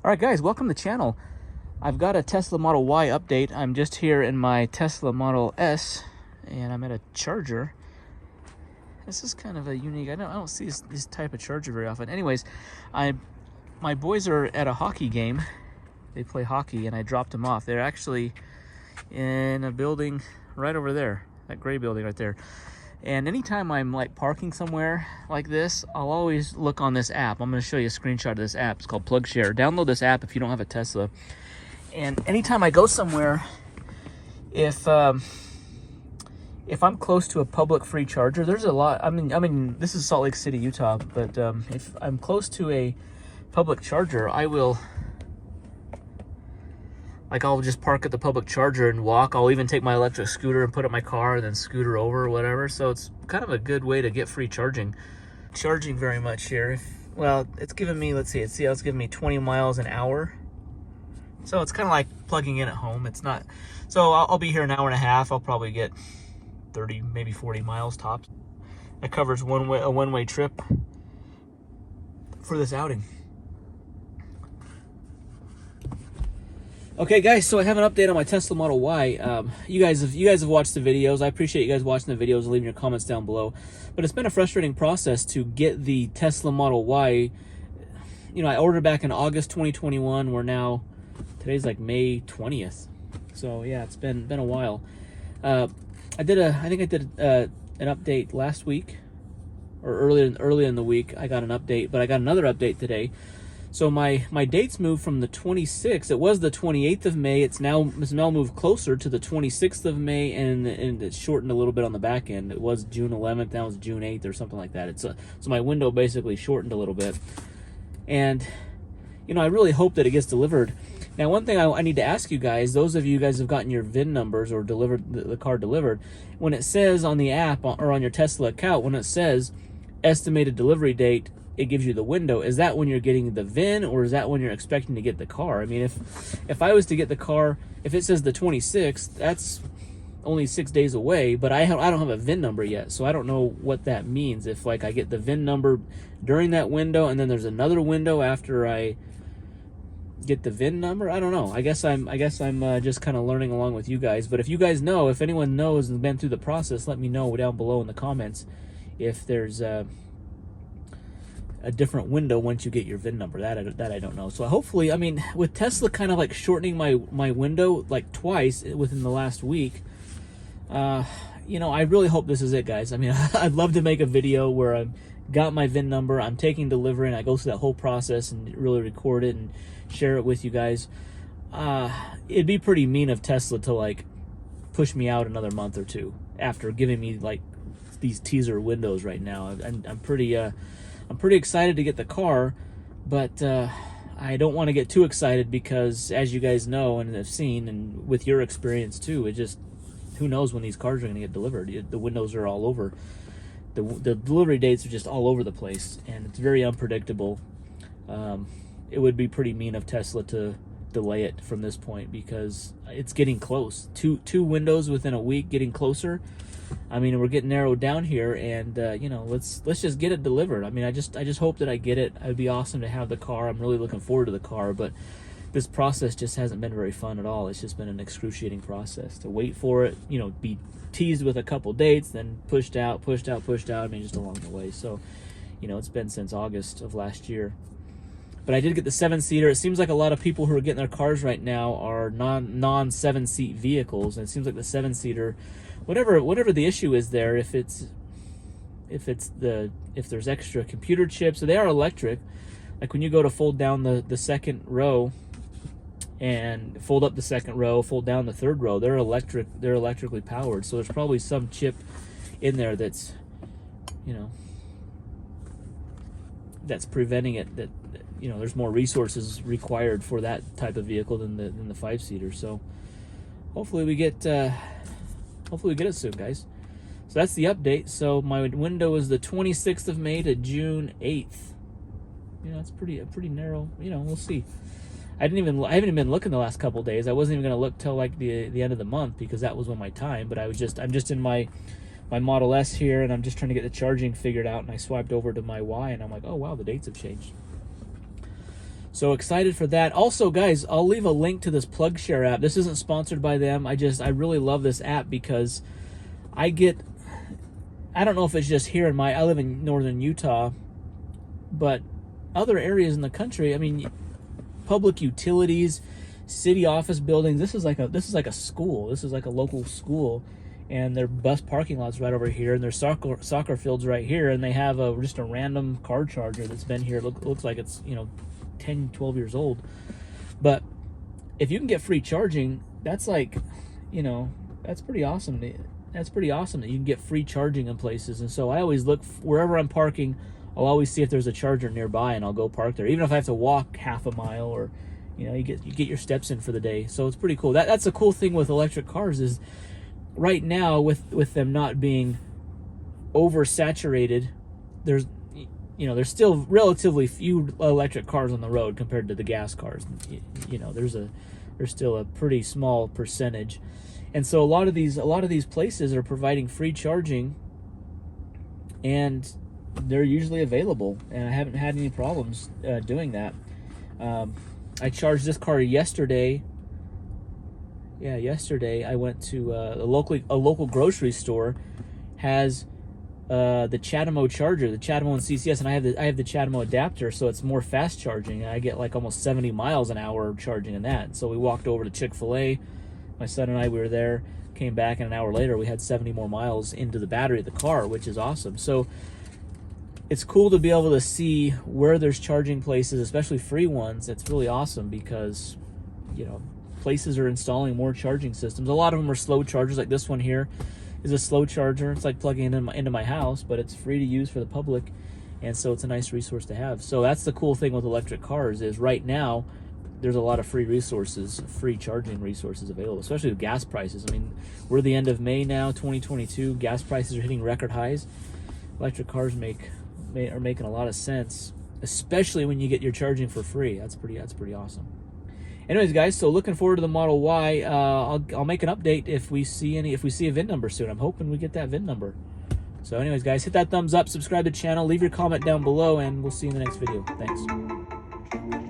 All right, guys, welcome to the channel. I've got a Tesla Model Y update. I'm just here in my Tesla Model S, and I'm at a charger. This is kind of a unique. I don't see this type of charger very often. Anyways, my boys are at a hockey game. They play hockey, and I dropped them off. They're actually in a building right over there, that gray building right there. And anytime I'm like parking somewhere like this, I'll always look on this app. I'm going to show you a screenshot of this app. It's called PlugShare. Download this app if you don't have a Tesla. And anytime I go somewhere, if I'm close to a public free charger, there's a lot. I mean, this is Salt Lake City, Utah, but if I'm close to a public charger, I'll just park at the public charger and walk. I'll even take my electric scooter and put it in my car and then scooter over or whatever. So it's kind of a good way to get free charging. Charging very much here. Well, it's giving me, let's see, it's giving me 20 miles an hour. So it's kind of like plugging in at home. It's not, so I'll be here an hour and a half. I'll probably get 30, maybe 40 miles tops. That covers a one-way trip for this outing. Okay, guys, so I have an update on my Tesla Model Y. You guys have watched the videos. I appreciate you guys watching the videos and leaving your comments down below. But it's been a frustrating process to get the Tesla Model Y. You know, I ordered back in August 2021. Today's like May 20th. So yeah, it's been a while. I think I did an update last week, or earlier in the week. I got an update, but I got another update today. So my dates moved from the 26th. It was the 28th of May. It's now moved closer to the 26th of May, and it's shortened a little bit on the back end. It was June 11th. Now it's June 8th or something like that. So my window basically shortened a little bit. And, you know, I really hope that it gets delivered. Now, one thing I need to ask you guys, those of you guys who have gotten your VIN numbers or delivered the car delivered, when it says on the app or on your Tesla account, when it says estimated delivery date, it gives you the window. Is that when you're getting the VIN, or is that when you're expecting to get the car? I mean, if I was to get the car, if it says the 26th, that's only 6 days away, but I don't have a VIN number yet, so I don't know what that means. If like I get the VIN number during that window, and then there's another window after I get the VIN number, I don't know. I guess I'm just kind of learning along with you guys. But if you guys know, if anyone knows and been through the process, let me know down below in the comments if there's a different window once you get your VIN number. That I don't know. So hopefully, I mean, with Tesla kind of like shortening my window like twice within the last week, you know, I really hope this is it, guys. I mean, I'd love to make a video where I've got my VIN number, I'm taking delivery, and I go through that whole process and really record it and share it with you guys. It'd be pretty mean of Tesla to like push me out another month or two after giving me like these teaser windows right now. I'm pretty excited to get the car, but I don't want to get too excited because, as you guys know and have seen, and with your experience too, it just, who knows when these cars are going to get delivered. The windows are all over. The delivery dates are just all over the place, and it's very unpredictable. It would be pretty mean of Tesla to delay it from this point because it's getting close. Two windows within a week, getting closer. I mean, we're getting narrowed down here, and you know, let's just get it delivered. I mean, I just hope that I get it. It'd be awesome to have the car. I'm really looking forward to the car, but this process just hasn't been very fun at all. It's just been an excruciating process to wait for it. You know, be teased with a couple dates, then pushed out. I mean, just along the way. So, you know, it's been since August of last year. But I did get the 7-seater. It seems like a lot of people who are getting their cars right now are non 7-seat vehicles, and it seems like the 7-seater, whatever the issue is there, if there's extra computer chips, so they are electric. Like when you go to fold down the second row and fold up the second row, fold down the third row, they're electrically powered. So there's probably some chip in there that's, you know, that's preventing it, that you know, there's more resources required for that type of vehicle than the 5-seater. So hopefully we get it soon, guys. So that's the update. So my window is the 26th of May to June 8th. You know, it's a pretty narrow. You know, we'll see. I haven't even been looking the last couple of days. I wasn't even going to look till like the end of the month because that was when my time. But I'm just in my Model S here, and I'm just trying to get the charging figured out. And I swiped over to my Y, and I'm like, oh wow, the dates have changed. So excited for that. Also, guys, I'll leave a link to this PlugShare app. This isn't sponsored by them. I really love this app because I don't know if it's just here I live in northern Utah, but other areas in the country, I mean, public utilities, city office buildings, this is like a school. This is like a local school, and their bus parking lot's right over here, and their soccer fields right here, and they have just a random car charger that's been here. Looks like it's 10, 12 years old. But if you can get free charging, that's like, that's pretty awesome. That's pretty awesome that you can get free charging in places. And so I always look wherever I'm parking, I'll always see if there's a charger nearby, and I'll go park there, even if I have to walk half a mile, or you get your steps in for the day. So it's pretty cool. That's a cool thing with electric cars is right now with them not being oversaturated, there's still relatively few electric cars on the road compared to the gas cars. There's still a pretty small percentage. And so a lot of these places are providing free charging, and they're usually available, and I haven't had any problems doing that. I charged this car yesterday. Yeah, yesterday I went to a local grocery store has the CHAdeMO charger, the CHAdeMO and CCS, and I have the CHAdeMO adapter, so it's more fast charging. I get like almost 70 miles an hour charging in that. So we walked over to Chick-fil-A. My son and I, we were there, came back, and an hour later we had 70 more miles into the battery of the car, which is awesome. So it's cool to be able to see where there's charging places, especially free ones. It's really awesome because, places are installing more charging systems. A lot of them are slow chargers, like this one here is a slow charger. It's like plugging it into my house, but it's free to use for the public, and so it's a nice resource to have. So that's the cool thing with electric cars is right now there's a lot of free charging resources available, especially with gas prices. I mean, we're the end of May now, 2022. Gas prices are hitting record highs. Electric cars are making a lot of sense, especially when you get your charging for free. That's pretty awesome. Anyways, guys, so looking forward to the Model Y. I'll make an update if we see a VIN number soon. I'm hoping we get that VIN number. So anyways, guys, hit that thumbs up, subscribe to the channel, leave your comment down below, and we'll see you in the next video. Thanks.